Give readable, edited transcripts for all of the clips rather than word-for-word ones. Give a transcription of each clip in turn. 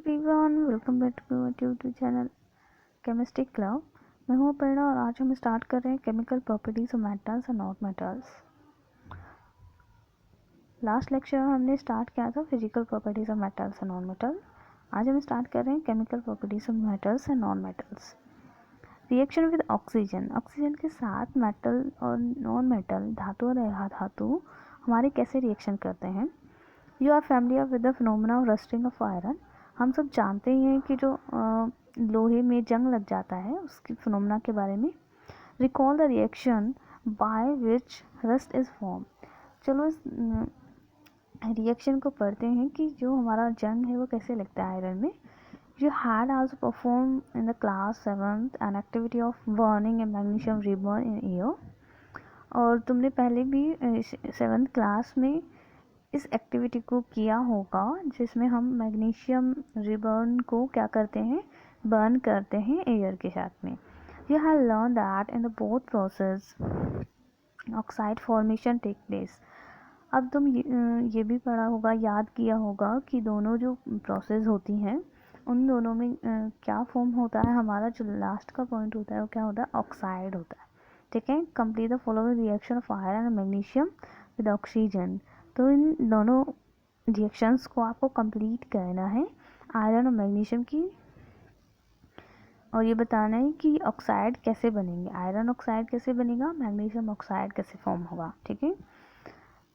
Everyone, welcome back to YouTube channel chemistry club. मैं हूँ अपर्णा और आज हम स्टार्ट कर रहे हैं chemical properties of metals and not metals. Last lecture में हमने स्टार्ट किया था physical properties of metals and non metal. आज हम स्टार्ट कर रहे हैं chemical properties of metals and non metals. Reaction with oxygen, oxygen के साथ मेटल और नॉन मेटल, धातु और अधातु हमारे कैसे रिएक्शन करते हैं। You are familiar with the phenomena of rusting of iron. हम सब जानते ही हैं कि जो लोहे में जंग लग जाता है उसकी फिनोमेना के बारे में। Recall the reaction by which rust is form. चलो इस रिएक्शन को पढ़ते हैं कि जो हमारा जंग है वो कैसे लगता है आयरन में। You had also perform in the class 7th an activity of burning A magnesium ribbon in air. और तुमने पहले भी 7th क्लास में इस एक्टिविटी को किया होगा जिसमें हम मैग्नीशियम रिबन को क्या करते हैं, बर्न करते हैं एयर के साथ में। You have learn that in the both process oxide formation take place. अब तुम ये भी पढ़ा होगा, याद किया होगा कि दोनों जो प्रोसेस होती हैं उन दोनों में क्या फॉर्म होता है। हमारा जो लास्ट का पॉइंट होता है वो क्या होता है, ऑक्साइड होता है। ठीक है, complete the following reaction of iron and magnesium with oxygen. तो इन दोनों रिएक्शंस को आपको कंप्लीट करना है आयरन और मैग्नीशियम की, और ये बताना है कि ऑक्साइड कैसे बनेंगे, आयरन ऑक्साइड कैसे बनेगा, मैग्नीशियम ऑक्साइड कैसे फॉर्म होगा। ठीक है,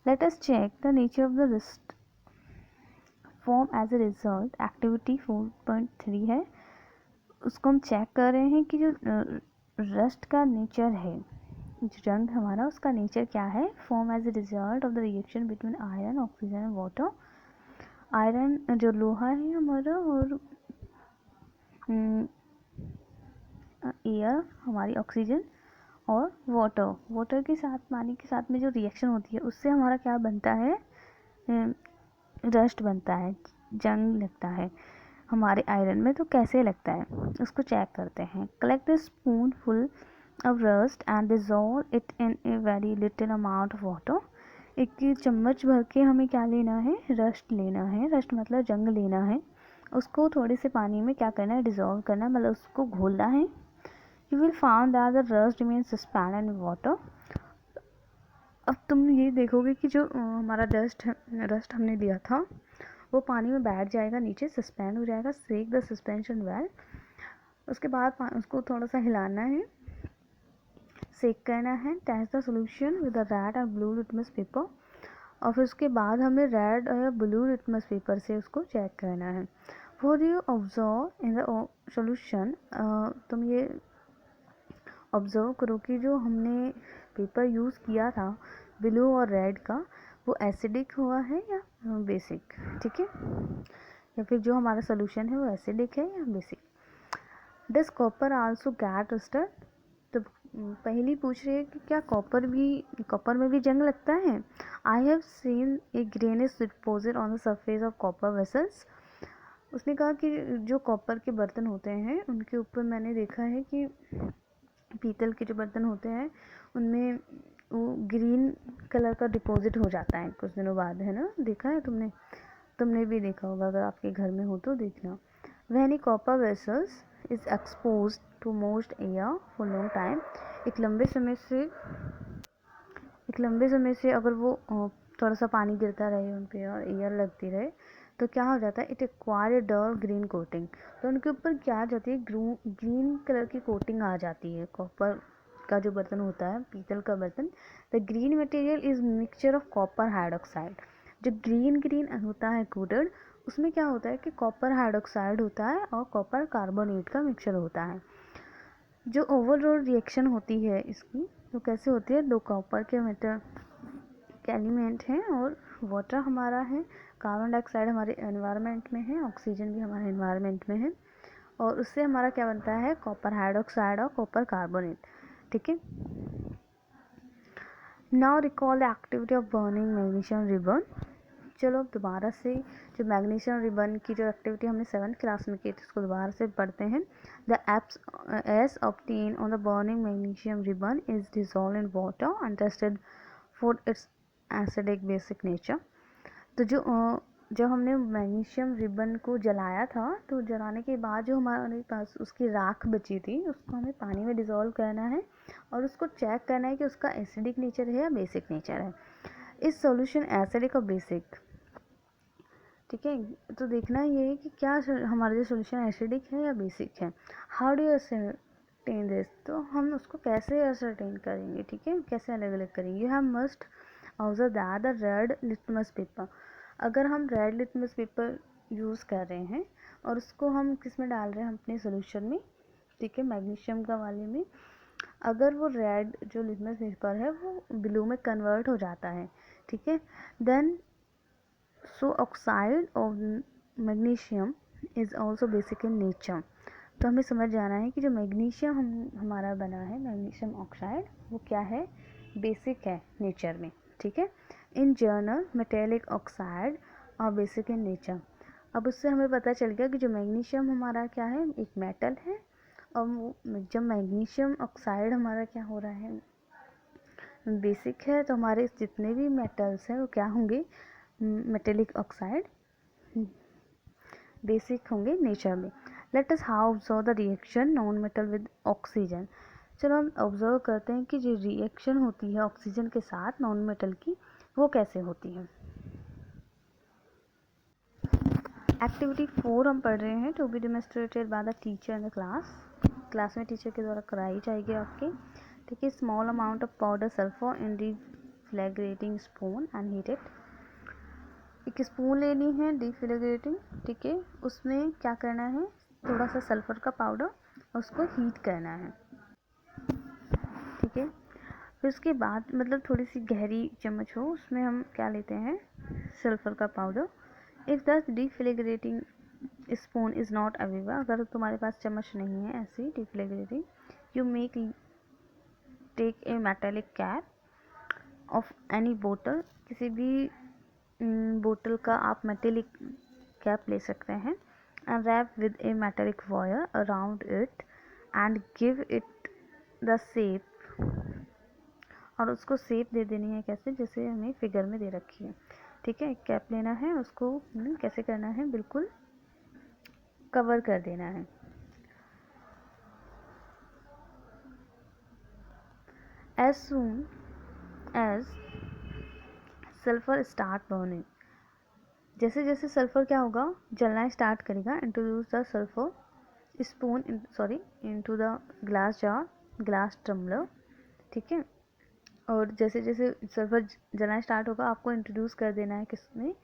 let us check the nature of the rust form as a result. Activity 4.3 है, उसको हम चेक कर रहे हैं कि जो रस्ट का नेचर है, जो रंग हमारा उसका नेचर क्या है। Form as a result of the reaction between iron oxygen and water. Iron जो लोहा है हमारा और एयर हमारी ऑक्सीजन और वाटर के साथ, पानी के साथ में जो रिएक्शन होती है उससे हमारा क्या बनता है, रस्ट बनता है, जंग लगता है हमारे आयरन में। तो कैसे लगता है उसको चेक करते हैं। Collect the spoon full of rust and dissolve it in a very little amount of water। एक चम्मच भर के हमें क्या लेना है, रस्ट लेना है। रस्ट मतलब जंग लेना है, उसको थोड़े से पानी में क्या करना है, डिजोल्व करना है, मतलब उसको घोलना है। You will found that the rust remains suspended in water. अब तुम ये देखोगे कि जो हमारा रस्ट हमने लिया था वो पानी में बैठ जाएगा, नीचे सस्पेंड हो जाएगा। सेक द सस्पेंशन वेल। उसके बाद उसको थोड़ा सा हिलाना है, सेक करना है। Test the solution with red और ब्लू लिटमस पेपर। और फिर उसके बाद हमें रेड और ब्लू लिटमस पेपर से उसको चेक करना है। What you observe in the solution, तुम ये ऑब्जर्व करो कि जो हमने पेपर यूज़ किया था ब्लू और रेड का, वो एसिडिक हुआ है या बेसिक। ठीक है, या फिर जो हमारा सोल्यूशन है वो एसिडिक है या basic. Does copper also get rusted. तो पहली पूछ रही है कि क्या कॉपर में भी जंग लगता है। I have seen A greenish deposit on the surface of copper vessels. उसने कहा कि जो कॉपर के बर्तन होते हैं उनके ऊपर मैंने देखा है कि पीतल के जो बर्तन होते हैं उनमें वो ग्रीन कलर का डिपॉजिट हो जाता है कुछ दिनों बाद, है ना। देखा है तुमने भी देखा होगा, अगर आपके घर में हो तो देखना। When a copper vessels is expose to most air for long time. एक लंबे समय से अगर वो थोड़ा सा पानी गिरता रहे उन पे और एयर लगती रहे तो क्या हो जाता है, it acquire dull green coating. तो उनके ऊपर क्या आ जाती है, ग्रीन कलर की कोटिंग आ जाती है। कॉपर का जो बर्तन होता है, पीतल का बर्तन, the green material is mixture of copper hydroxide. जो ग्रीन होता है कोटेड, उसमें क्या होता है कि कॉपर हाइड्रोक्साइड होता है और कॉपर कार्बोनेट का मिक्सचर होता है। जो ओवरऑल रिएक्शन होती है इसकी, तो कैसे होती है, दो कॉपर के मेटल के एलिमेंट हैं और वाटर हमारा है, कार्बन डाइऑक्साइड हमारे एनवायरनमेंट में है, ऑक्सीजन भी हमारे एनवायरनमेंट में है, और उससे हमारा क्या बनता है, कॉपर हाइड्रोक्साइड और कॉपर कार्बोनेट। ठीक है, now recall the activity of burning magnesium ribbon. चलो अब दोबारा से जो मैग्नीशियम रिबन की जो एक्टिविटी हमने 7th क्लास में की थी उसको दोबारा से पढ़ते हैं। The S obtain on the burning magnesium ribbon is dissolve in water and tested for its acidic basic nature. तो जो जब हमने मैग्नीशियम रिबन को जलाया था तो जलाने के बाद जो हमारे पास उसकी राख बची थी उसको हमें पानी में डिज़ोल्व करना है और उसको चेक करना है कि उसका एसिडिक नेचर है या बेसिक नेचर है। इस सॉल्यूशन एसिडिक और बेसिक, ठीक है, तो देखना ये है कि क्या हमारा जो सॉल्यूशन एसिडिक है या बेसिक है। How do you ascertain this, तो हम उसको कैसे असरटेन करेंगे, ठीक है, कैसे अलग अलग करेंगे। You have must observe that the red litmus paper, अगर हम रेड लिटमस पेपर यूज़ कर रहे हैं और उसको हम किस में डाल रहे हैं, हम अपने सोल्यूशन में, ठीक है, मैग्नीशियम का वाले में, अगर वो रेड जो लिटमस पेपर है वो ब्लू में कन्वर्ट हो जाता है, ठीक है, then so oxide of magnesium is also basic in nature. तो हमें समझ जाना है कि जो मैग्नीशियम हमारा बना है, मैग्नीशियम ऑक्साइड, वो क्या है, बेसिक है नेचर में, ठीक है। इन जर्नल मेटेलिक ऑक्साइड और बेसिक इन नेचर। अब उससे हमें पता चल गया कि जो मैग्नीशियम हमारा क्या है, एक मेटल है, और जब मैग्नीशियम ऑक्साइड हमारा क्या हो रहा है, बेसिक है, तो हमारे जितने भी मेटल्स हैं वो क्या होंगे, मेटेलिक ऑक्साइड, बेसिक होंगे नेचर में। Let us how observe the reaction non metal with oxygen. चलो हम ऑब्जर्व करते हैं कि जो रिएक्शन होती है ऑक्सीजन के साथ नॉन मेटल की, वो कैसे होती है। एक्टिविटी 4 हम पढ़ रहे हैं, to be demonstrated by the teacher in the class में टीचर के द्वारा कराई जाएगी आपके, ठीक है। Small amount of powder sulphur in deflagrating spoon and heat it. एक स्पून लेनी है डिफ्लैग्रेटिंग, ठीक है, उसमें क्या करना है, थोड़ा सा सल्फर का पाउडर, उसको हीट करना है, ठीक है। फिर उसके बाद मतलब थोड़ी सी गहरी चम्मच हो, उसमें हम क्या लेते हैं, सल्फर का powder. If the deflagrating spoon is not available, अगर तुम्हारे पास चम्मच नहीं है ऐसी deflagrating, you make take a metallic cap of any बोतल, किसी भी बोतल का आप मेटेलिक कैप ले सकते हैं, and wrap with a metallic wire around it and give it the shape, और उसको शेप दे देनी है कैसे, जैसे हमें फिगर में दे रखी है, ठीक है। कैप लेना है, उसको कैसे करना है, बिल्कुल कवर कर देना है। As soon as sulphur start burning, जैसे जैसे सल्फर क्या होगा, जलना स्टार्ट करेगा, introduce the sulphur spoon into the glass jar, glass tumbler, ठीक है। और जैसे जैसे सल्फर जलना स्टार्ट होगा, आपको इंट्रोड्यूस कर देना है किसमें,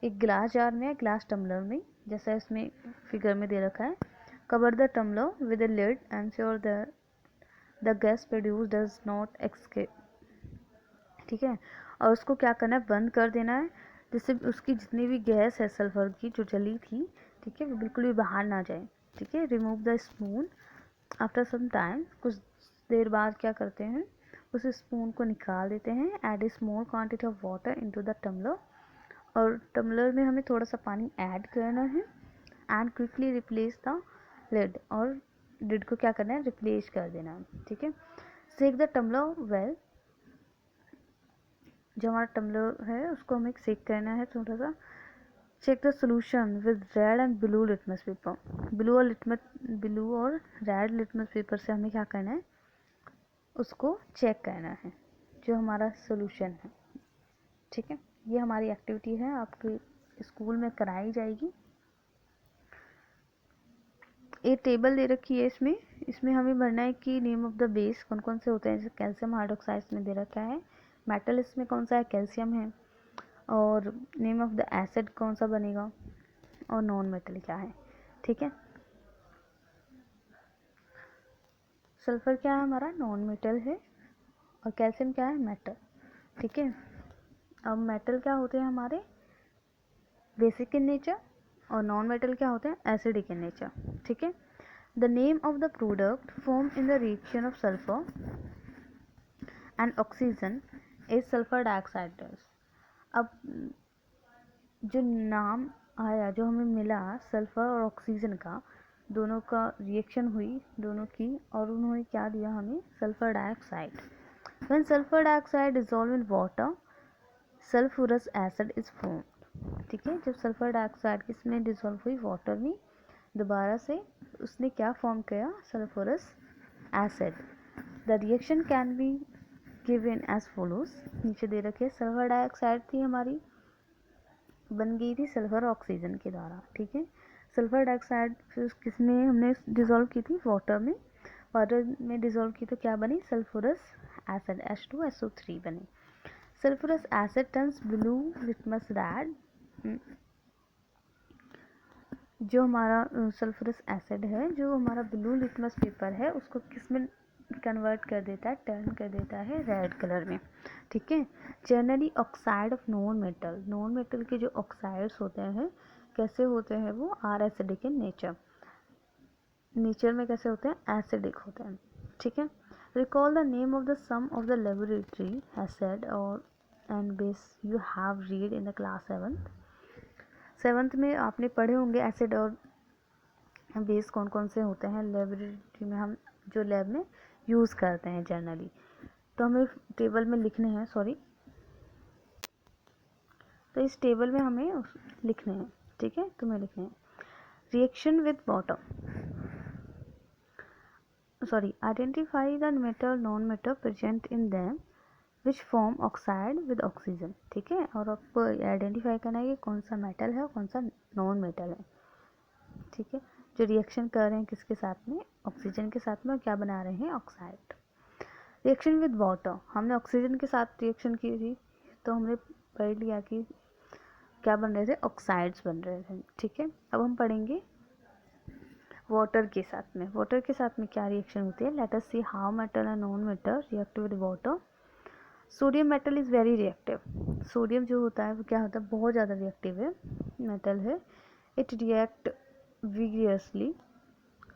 एक ग्लास जार में या ग्लास टम्बलर में, जैसा इसमें फिगर में दे रखा है। Cover the tumbler with a lid, ensure the gas produce does not escape, ठीक है। और उसको क्या करना है, बंद कर देना है, जिससे उसकी जितनी भी गैस है सल्फर की जो जली थी, ठीक है, वो बिल्कुल भी बाहर ना जाए, ठीक है। Remove the spoon after some time, कुछ देर बाद क्या करते हैं, उस स्पून को निकाल देते हैं। Add a small quantity of water into the tumbler, और टम्बलर में हमें थोड़ा सा पानी ऐड करना है, and quickly replace the lid, और लिड को क्या करना है, रिप्लेस कर देना है, ठीक है। शेक द टम्बलर वेल, जो हमारा टम्बलर है उसको हमें शेक करना है थोड़ा सा। Check the solution with red and blue litmus paper, blue और रेड लिटमस पेपर से हमें क्या करना है, उसको चेक करना है जो हमारा सोल्यूशन है, ठीक है। ये हमारी एक्टिविटी है, आपके स्कूल में कराई जाएगी। एक टेबल दे रखी है, इसमें हमें भरना है कि नेम ऑफ द बेस कौन कौन से होते हैं, जैसे कैल्शियम हाइड्रोक्साइड में दे रखा है, मेटल इसमें कौन सा है, कैल्शियम है, और नेम ऑफ द एसिड कौन सा बनेगा, और नॉन मेटल क्या है, ठीक है। सल्फर क्या है, हमारा नॉन मेटल है, और कैल्शियम क्या है, मेटल, ठीक है। अब मेटल क्या होते हैं हमारे, बेसिक इन नेचर, और नॉन मेटल क्या होते हैं, एसिडिक इन नेचर, ठीक है। The name of the product form in the reaction of sulphur and oxygen is sulphur dioxide. अब जो नाम आया, जो हमें मिला सल्फर और ऑक्सीजन का, दोनों का रिएक्शन हुई दोनों की, और उन्होंने क्या दिया हमें, sulphur dioxide. When sulphur dioxide dissolve in water, sulphurous acid is formed. ठीक है, जब सल्फर डाइऑक्साइड किसमें डिसॉल्व हुई, वाटर में, दोबारा से उसने क्या फॉर्म किया, sulphurous acid. The reaction can be given as follows, नीचे दे रखे, सल्फर डाइऑक्साइड थी हमारी, बन गई थी सल्फर ऑक्सीजन के द्वारा। ठीक है, सल्फर डाइऑक्साइड फिर किसमें हमने डिसॉल्व की थी, वाटर में, वाटर में डिसॉल्व की तो क्या बनी, सल्फरस एसिड H2SO3 बने। Sulphurous asset turns blue litmus red, जो हमारा सल्फरस एसिड है, जो हमारा ब्लू लिटमस पेपर है, उसको किस में कन्वर्ट कर देता है, टर्न कर देता है रेड कलर में। ठीक है, generally oxide of non metal, non metal के जो ऑक्साइड्स होते हैं कैसे होते हैं, वो are acidic in nature, nature में कैसे होते हैं, एसिडिक होते हैं। ठीक है, recall the name of the sum of the laboratory acid और and base you have read in the class 7th में आपने पढ़े होंगे एसिड और बेस कौन कौन से होते हैं लेबोरेटरी में, हम जो लैब में यूज़ करते हैं जनरली। तो हमें टेबल में लिखने हैं, तो इस टेबल में हमें लिखने हैं। ठीक है, तुम्हें लिखने हैं, reaction with water, identify the metal non metal present in them which form oxide with oxygen. ठीक है, और आपको आइडेंटिफाई करना है कि कौन सा मेटल है और कौन सा नॉन मेटल है। ठीक है, जो रिएक्शन कर रहे हैं किसके साथ में, ऑक्सीजन के साथ में, क्या बना रहे हैं, ऑक्साइड। रिएक्शन विद वाटर, हमने ऑक्सीजन के साथ रिएक्शन की थी, तो हमने पढ़ लिया कि क्या बन रहे थे, ऑक्साइड्स बन रहे थे। ठीक है, अब हम पढ़ेंगे वाटर के साथ में, वाटर के साथ में क्या रिएक्शन होती है। Let us see how metal and non metal react with water. Sodium metal is very reactive, sodium जो होता है वो क्या होता है, बहुत ज़्यादा रिएक्टिव है, मेटल है। It react vigorously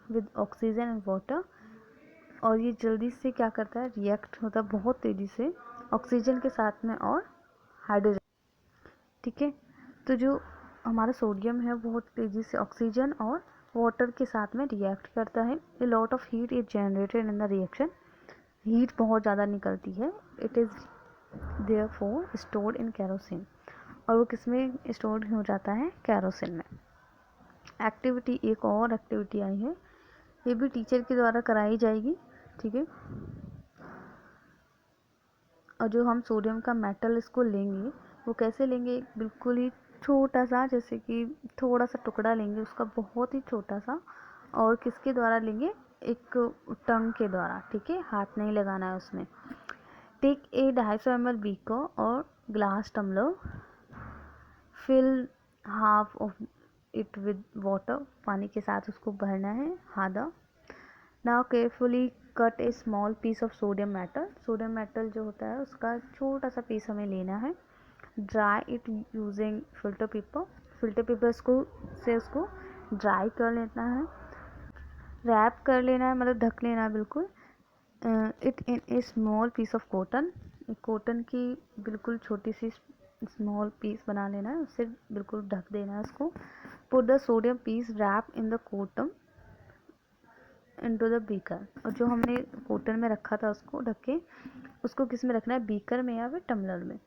with oxygen and water, और ये जल्दी से क्या करता है, रिएक्ट होता है बहुत तेज़ी से ऑक्सीजन के साथ में और हाइड्रोजन। ठीक है, तो जो हमारा सोडियम है बहुत तेज़ी से ऑक्सीजन और वाटर के साथ में रिएक्ट करता है। A lot of heat is generated in the reaction, heat बहुत ज़्यादा निकलती है। It is therefore stored in kerosene, और वो किस में स्टोर हो जाता है, केरोसिन में। एक्टिविटी, एक और एक्टिविटी आई है, ये भी टीचर के द्वारा कराई जाएगी। ठीक है, और जो हम सोडियम का मेटल इसको लेंगे वो कैसे लेंगे, बिल्कुल ही छोटा सा, जैसे कि थोड़ा सा टुकड़ा लेंगे उसका, बहुत ही छोटा सा, और किसके द्वारा लेंगे, एक टंग के द्वारा। ठीक है, हाथ नहीं लगाना है उसमें। टेक ए 250 ml बीकर और glass tumbler, fill half of it with water, पानी के साथ उसको भरना है आधा। Now carefully cut a small piece of sodium metal, sodium metal जो होता है उसका छोटा सा पीस हमें लेना है। Dry it using filter paper, filter paper से उसको ड्राई कर लेना है, रैप कर लेना है, मतलब ढक लेना है बिल्कुल। It in a small piece of cotton, cotton की बिल्कुल छोटी सी स्मॉल पीस बना लेना है, उससे बिल्कुल ढक देना है उसको। Put the sodium piece wrap in the cotton into the beaker, और जो हमने कॉटन में रखा था उसको ढक के, उसको किस में रखना है, बीकर में या फिर टम्बलर में।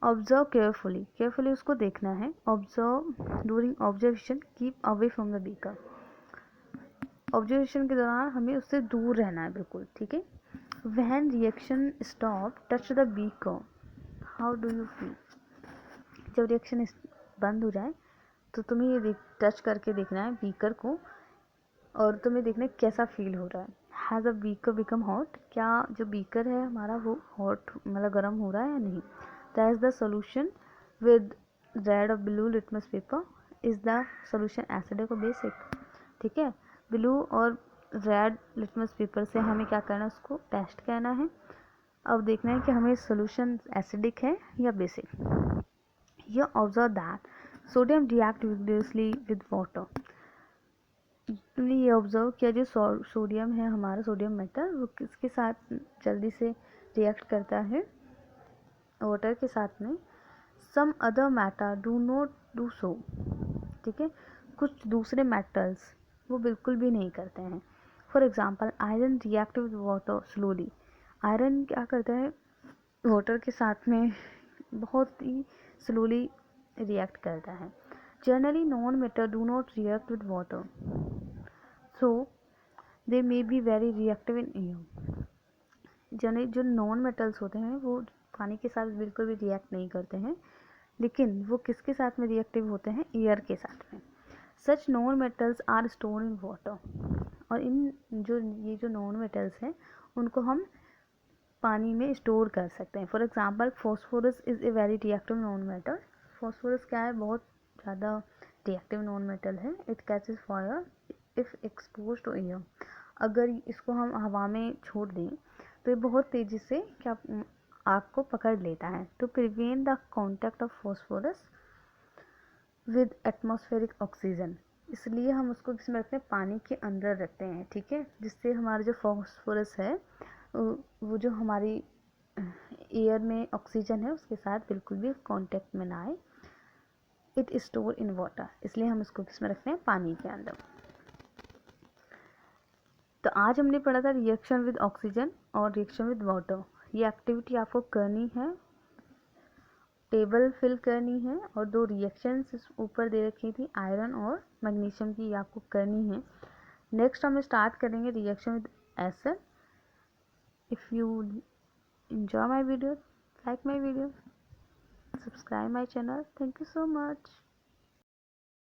ऑब्जर्व केयरफुली, केयरफुली उसको देखना है। Observe during observation keep away from the beaker, observation के दौरान हमें उससे दूर रहना है बिल्कुल। ठीक है, when reaction stop touch the beaker, how do you feel, जब रिएक्शन बंद हो जाए तो तुम्हें ये टच करके देखना है बीकर को, और तुम्हें देखना है कैसा फील हो रहा है। Has a beaker become hot, क्या जो बीकर है हमारा वो हॉट मतलब गर्म हो रहा है या नहीं। That is the solution with red और blue litmus paper, is the solution acidic और बेसिक। ठीक है, ब्लू और रेड लिटमस पेपर से हमें क्या करना है, उसको टेस्ट करना है। अब देखना है कि हमें सोल्यूशन एसिडिक है या basic. You observe that sodium react vigorously with water, तुमने ये ऑब्जर्व किया जो सोडियम है हमारा, सोडियम मेटल, वो किसके साथ जल्दी से रिएक्ट करता है, वाटर के साथ में। Some other matter do not do so, ठीक है, कुछ दूसरे मेटल्स वो बिल्कुल भी नहीं करते हैं। For example iron react with water slowly, iron क्या करता है वाटर के साथ में बहुत ही स्लोली रिएक्ट करता है। Generally non metal do not react with water, so they may be very reactive in air. Generally जो नॉन मेटल्स होते हैं वो पानी के साथ बिल्कुल भी रिएक्ट नहीं करते हैं, लेकिन वो किसके साथ में रिएक्टिव होते हैं, एयर के साथ में। Such non metals are store in water, और ये जो नॉन मेटल्स हैं उनको हम पानी में स्टोर कर सकते हैं। For example phosphorus is a very reactive non metal. Phosphorus क्या है, बहुत ज़्यादा रिएक्टिव नॉन मेटल है। It catches fire if expose to air. अगर इसको हम हवा में छोड़ दें तो ये बहुत तेज़ी से क्या आग को पकड़ लेता है। To prevent the contact of phosphorus with atmospheric oxygen, इसलिए हम उसको किसमें रखते हैं, पानी के अंदर रखते हैं, ठीक है, जिससे हमारा जो फॉस्फोरस है वो जो हमारी एयर में ऑक्सीजन है उसके साथ बिल्कुल भी कांटेक्ट में ना आए। इट स्टोर इन वाटर, इसलिए हम इसको किसमें रखते हैं, पानी के अंदर। तो आज हमने पढ़ा था रिएक्शन विद ऑक्सीजन और रिएक्शन विद वाटर। ये एक्टिविटी आपको करनी है, टेबल फिल करनी है, और 2 रिएक्शंस ऊपर दे रखी थी आयरन और मैग्नीशियम की, ये आपको करनी है। नेक्स्ट हम स्टार्ट करेंगे reaction with acid. If you enjoy my video, like my video, subscribe my channel. Thank you so much.